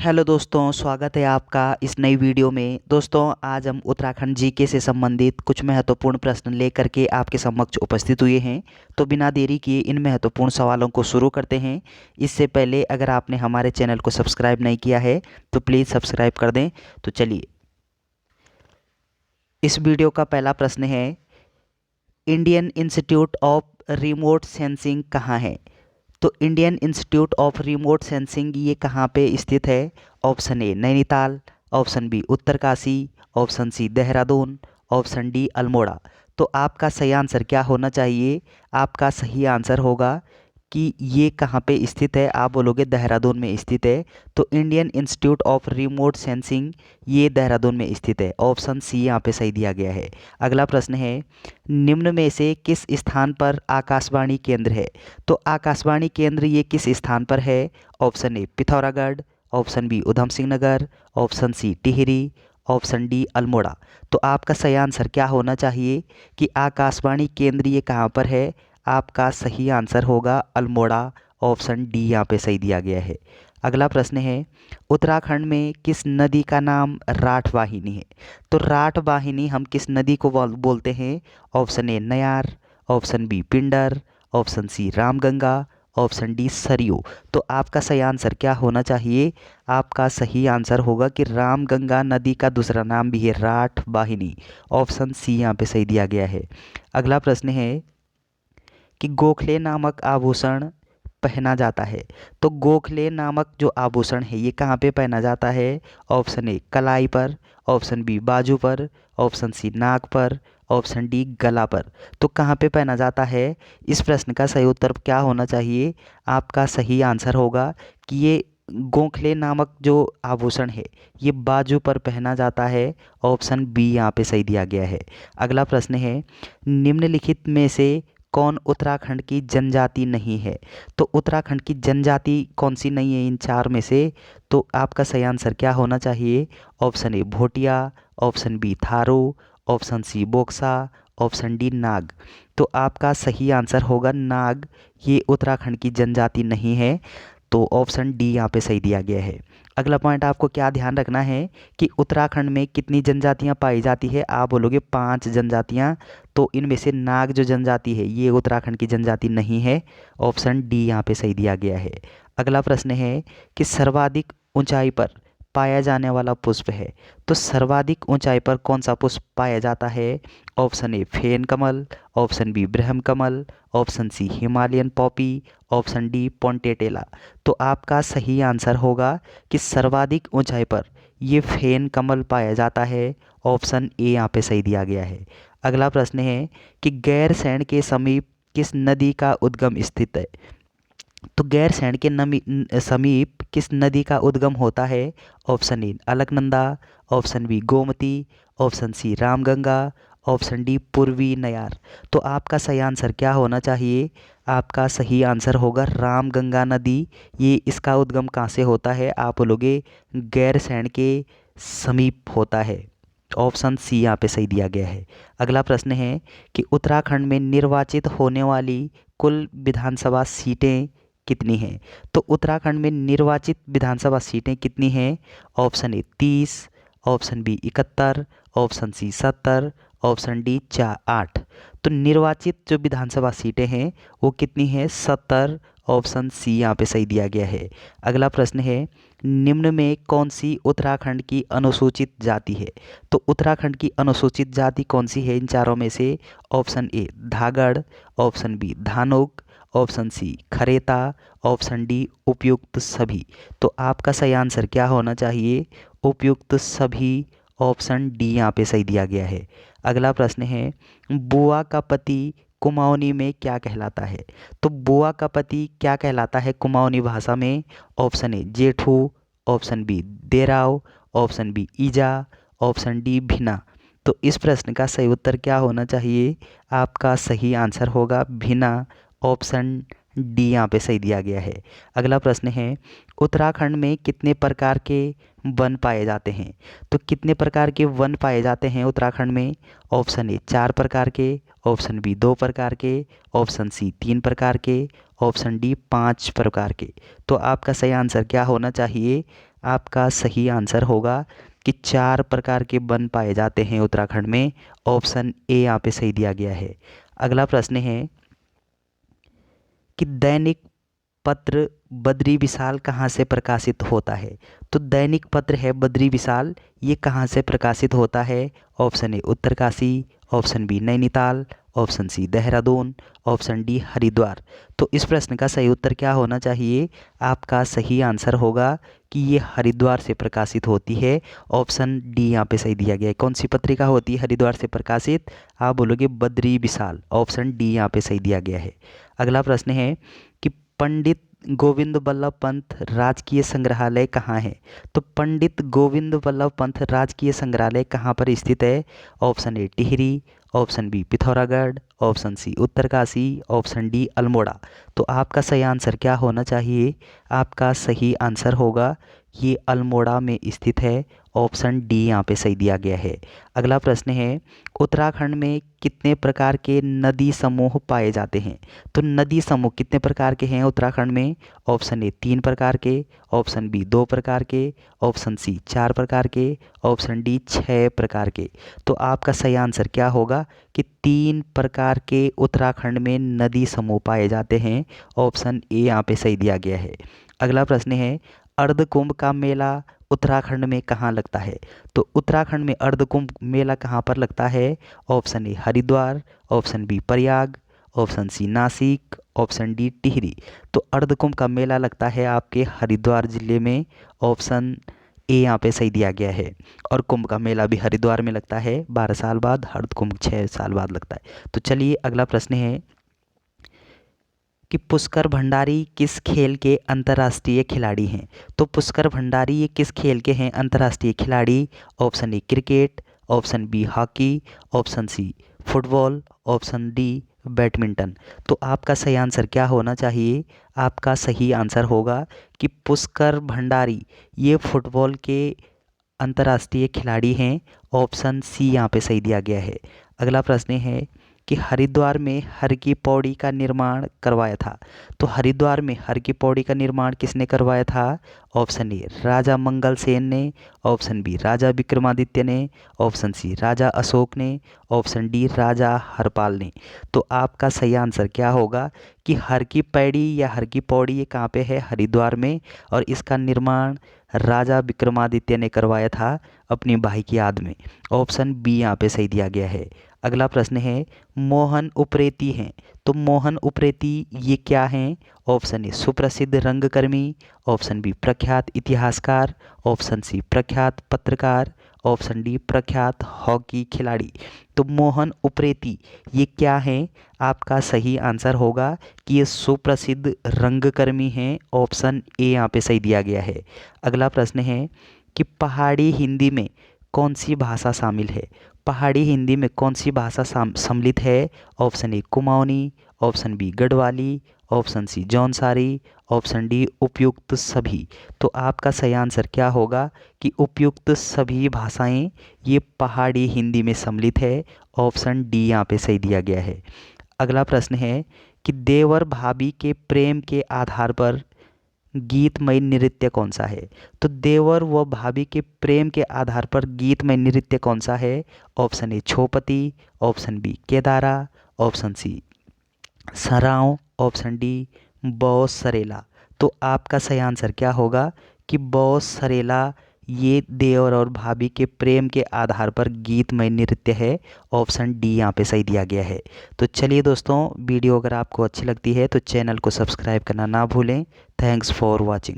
Hello दोस्तों, स्वागत है आपका इस नई वीडियो में। दोस्तों, आज हम उत्तराखंड जीके से संबंधित कुछ महत्वपूर्ण प्रश्न लेकर के आपके समक्ष उपस्थित हुए हैं। तो बिना देरी किए इन महत्वपूर्ण सवालों को शुरू करते हैं। इससे पहले अगर आपने हमारे चैनल को सब्सक्राइब नहीं किया है तो प्लीज़ सब्सक्राइब कर दें। तो चलिए, इस वीडियो का पहला प्रश्न है, Indian Institute of Remote Sensing कहाँ है? तो Indian Institute of Remote Sensing ये कहाँ पे स्थित है? Option A Nainital, option B Uttarkashi, option C Dehradun, option D Almora. तो आपका सही आंसर क्या होना चाहिए? आपका सही आंसर होगा कि ये कहाँ पे स्थित है। आप बोलोगे देहरादून में स्थित है। तो Indian Institute of Remote Sensing ये देहरादून में स्थित है। ऑप्शन सी यहाँ पे सही दिया गया है। अगला प्रश्न है, निम्न में से किस स्थान पर आकाशवाणी केंद्र है? तो आकाशवाणी केंद्र ये किस स्थान पर है? Option A Pithoragarh, option B Udham Singh Nagar, option C Tehri, option D Almora. तो आपका सही आंसर क्या होना चाहिए कि आकाशवाणी केंद्र ये कहाँ पर है? आपका सही आंसर होगा अल्मोड़ा। ऑप्शन डी यहाँ पे सही दिया गया है। अगला प्रश्न है, उत्तराखंड में किस नदी का नाम राठ वाहिनी है? तो राठ वाहिनी हम किस नदी को बोलते हैं? Option A Nayar, option B Pindar, option C Ramganga, option D Saryu. तो आपका सही आंसर क्या होना चाहिए? आपका सही आंसर होगा कि रामगंगा नदी का दूसरा नाम भी है राठ वाहिनी। ऑप्शन सी यहाँ पे सही दिया गया है। अगला प्रश्न है कि गोखले नामक आभूषण पहना जाता है। तो गोखले नामक जो आभूषण है ये कहाँ पे पहना जाता है? ऑप्शन ए कलाई पर, ऑप्शन बी बाजू पर, ऑप्शन सी नाक पर, ऑप्शन डी गला पर। तो कहाँ पे पहना जाता है? इस प्रश्न का सही उत्तर क्या होना चाहिए? आपका सही आंसर होगा कि ये गोखले नामक जो आभूषण है ये बाजू पर पहना जाता है। ऑप्शन बी यहाँ पे सही दिया गया है। अगला प्रश्न है, निम्नलिखित में से कौन उत्तराखंड की जनजाति नहीं है? तो उत्तराखंड की जनजाति कौन सी नहीं है इन चार में से? तो आपका सही आंसर क्या होना चाहिए? Option A Bhotia, option B Tharu, option C Boksa, option D Nag. तो आपका सही आंसर होगा नाग। ये उत्तराखंड की जनजाति नहीं है। तो ऑप्शन डी यहाँ पे सही दिया गया है। अगला पॉइंट आपको क्या ध्यान रखना है कि उत्तराखंड में कितनी जनजातियाँ पाई जाती है? आप बोलोगे 5 जनजातियाँ। तो इनमें से नाग जो जनजाति है ये उत्तराखंड की जनजाति नहीं है। ऑप्शन डी यहाँ पे सही दिया गया है। अगला प्रश्न है कि सर्वाधिक ऊंचाई पर पाया जाने वाला पुष्प है। तो सर्वाधिक ऊंचाई पर कौन सा पुष्प पाया जाता है? ऑप्शन ए फेन कमल, ऑप्शन बी ब्रह्म कमल, option C Himalayan poppy, option D potentilla. तो आपका सही आंसर होगा कि सर्वाधिक ऊंचाई पर ये फेन कमल पाया जाता है। ऑप्शन ए यहाँ पे सही दिया गया है। अगला प्रश्न है कि गैरसैंण के समीप किस नदी का उद्गम स्थित है? तो गैरसैंण के समीप किस नदी का उद्गम होता है? Option A Alaknanda, option B Gomti, option C Ramganga, option D Purvi Nayar. तो आपका सही आंसर क्या होना चाहिए? आपका सही आंसर होगा रामगंगा नदी। ये इसका उद्गम कहाँ से होता है? आप बोलोगे गैरसैंण के समीप होता है। ऑप्शन सी यहाँ पे सही दिया गया है। अगला प्रश्न है कि उत्तराखंड में निर्वाचित होने वाली कुल विधानसभा सीटें कितनी हैं? तो उत्तराखंड में निर्वाचित विधानसभा सीटें कितनी हैं? Option A 30, option B 71, option C 70, option D 8। तो निर्वाचित जो विधानसभा सीटें हैं वो कितनी हैं? 70। ऑप्शन सी यहाँ पे सही दिया गया है। अगला प्रश्न है, निम्न में कौन सी उत्तराखंड की अनुसूचित जाति है? तो उत्तराखंड की अनुसूचित जाति कौन सी है इन चारों में से? Option A Dhagad, option B Dhanuk, option C Khareta, option D उपयुक्त सभी। तो आपका सही आंसर क्या होना चाहिए? उपयुक्त सभी। ऑप्शन डी यहाँ पे सही दिया गया है। अगला प्रश्न है, बुआ का पति कुमाऊनी में क्या कहलाता है? तो बुआ का पति क्या कहलाता है कुमाऊनी भाषा में? ऑप्शन ए जेठू, ऑप्शन बी देराव, ऑप्शन बी ईजा, ऑप्शन डी भिना। तो इस प्रश्न का सही उत्तर क्या होना चाहिए? आपका सही आंसर होगा भिना। ऑप्शन डी यहाँ पे सही दिया गया है। अगला प्रश्न है, उत्तराखंड में कितने प्रकार के वन पाए जाते हैं? तो कितने प्रकार के वन पाए जाते हैं उत्तराखंड में? ऑप्शन ए 4 प्रकार के, ऑप्शन बी 2 प्रकार के, ऑप्शन सी 3 प्रकार के, ऑप्शन डी 5 प्रकार के। तो आपका सही आंसर क्या होना चाहिए? आपका सही आंसर होगा कि 4 प्रकार के वन पाए जाते हैं उत्तराखंड में। ऑप्शन ए यहाँ पे सही दिया गया है। अगला प्रश्न है कि दैनिक पत्र बद्री विशाल कहाँ से प्रकाशित होता है? तो दैनिक पत्र है बद्री विशाल, ये कहाँ से प्रकाशित होता है? Option A Uttarkashi, option B Nainital, option C Dehradun, option D Haridwar. तो इस प्रश्न का सही उत्तर क्या होना चाहिए? आपका सही आंसर होगा कि ये हरिद्वार से प्रकाशित होती है। ऑप्शन डी यहाँ पे सही दिया गया है। कौन सी पत्रिका होती है हरिद्वार से प्रकाशित? आप बोलोगे बद्री विशाल। ऑप्शन डी यहाँ पे सही दिया गया है। अगला प्रश्न है कि पंडित गोविंद बल्लभ पंत राजकीय संग्रहालय कहाँ है? तो पंडित गोविंद बल्लभ पंत राजकीय संग्रहालय कहाँ पर स्थित है? Option A Tehri, option B Pithoragarh, option C Uttarkashi, option D Almora. तो आपका सही आंसर क्या होना चाहिए? आपका सही आंसर होगा ये अल्मोड़ा में स्थित है। ऑप्शन डी यहाँ पे सही दिया गया है। अगला प्रश्न है उत्तराखंड में कितने प्रकार के नदी समूह पाए जाते हैं? तो नदी समूह कितने प्रकार के हैं उत्तराखंड में? ऑप्शन ए 3 प्रकार के, ऑप्शन बी 2 प्रकार के, ऑप्शन सी 4 प्रकार के, ऑप्शन डी 6 प्रकार के। तो आपका सही आंसर क्या होगा कि 3 प्रकार के उत्तराखंड में नदी समूह पाए जाते हैं। ऑप्शन ए यहाँ पे सही दिया गया है। अगला प्रश्न है अर्धकुंभ का मेला उत्तराखंड में कहाँ लगता है? तो उत्तराखंड में अर्धकुंभ मेला कहाँ पर लगता है? Option A Haridwar, option B Prayag, option C Nashik, option D Tehri. तो अर्धकुंभ का मेला लगता है आपके हरिद्वार जिले में। ऑप्शन ए यहाँ पे सही दिया गया है। और कुंभ का मेला भी हरिद्वार में लगता है 12 साल बाद, अर्धकुंभ 6 साल बाद लगता है। तो चलिए अगला प्रश्न है कि पुष्कर भंडारी किस खेल के अंतर्राष्ट्रीय खिलाड़ी हैं? तो पुष्कर भंडारी ये किस खेल के हैं अंतर्राष्ट्रीय खिलाड़ी? Option A cricket, option B hockey, option C football, option D badminton. तो आपका सही आंसर क्या होना चाहिए? आपका सही आंसर होगा कि पुष्कर भंडारी ये फुटबॉल के अंतर्राष्ट्रीय खिलाड़ी हैं। ऑप्शन सी यहाँ पे सही दिया गया है। अगला प्रश्न है कि हरिद्वार में हर की पौड़ी का निर्माण करवाया था। तो हरिद्वार में हर की पौड़ी का निर्माण किसने करवाया था? ऑप्शन ए राजा मंगल सेन ने, ऑप्शन बी राजा विक्रमादित्य ने, ऑप्शन सी राजा अशोक ने, ऑप्शन डी राजा हरपाल ने। तो आपका सही आंसर क्या होगा कि हर की पैड़ी या हर की पौड़ी ये कहाँ पे है? हरिद्वार में। और इसका निर्माण राजा विक्रमादित्य ने करवाया था अपनी भाई की याद में। ऑप्शन बी यहाँ पे सही दिया गया है। अगला प्रश्न है मोहन उप्रेती हैं। तो मोहन उप्रेती ये क्या हैं? ऑप्शन ए सुप्रसिद्ध रंगकर्मी, ऑप्शन बी प्रख्यात इतिहासकार, ऑप्शन सी प्रख्यात पत्रकार, ऑप्शन डी प्रख्यात हॉकी खिलाड़ी। तो मोहन उप्रेती ये क्या हैं? आपका सही आंसर होगा कि ये सुप्रसिद्ध रंगकर्मी हैं। ऑप्शन ए यहाँ पे सही दिया गया है। अगला प्रश्न है कि पहाड़ी हिंदी में कौन सी भाषा शामिल है? पहाड़ी हिंदी में कौन सी भाषा सम्मिलित है? Option A Kumaoni, option B Garhwali, option C Jaunsari, option D उपयुक्त सभी। तो आपका सही आंसर क्या होगा कि उपयुक्त सभी भाषाएं ये पहाड़ी हिंदी में सम्मिलित है। ऑप्शन डी यहाँ पे सही दिया गया है। अगला प्रश्न है कि देवर भाभी के प्रेम के आधार पर गीतमय नृत्य कौन सा है? तो देवर व भाभी के प्रेम के आधार पर गीतमय नृत्य कौन सा है? Option A Chhaupati, option B Kedara, option C Sarav, option D boss सरेला। तो आपका सही आंसर क्या होगा कि बॉस सरेला ये देवर और भाभी के प्रेम के आधार पर गीतमय नृत्य है। ऑप्शन डी यहाँ पे सही दिया गया है। तो चलिए दोस्तों, वीडियो अगर आपको अच्छी लगती है तो चैनल को सब्सक्राइब करना ना भूलें। Thanks for watching.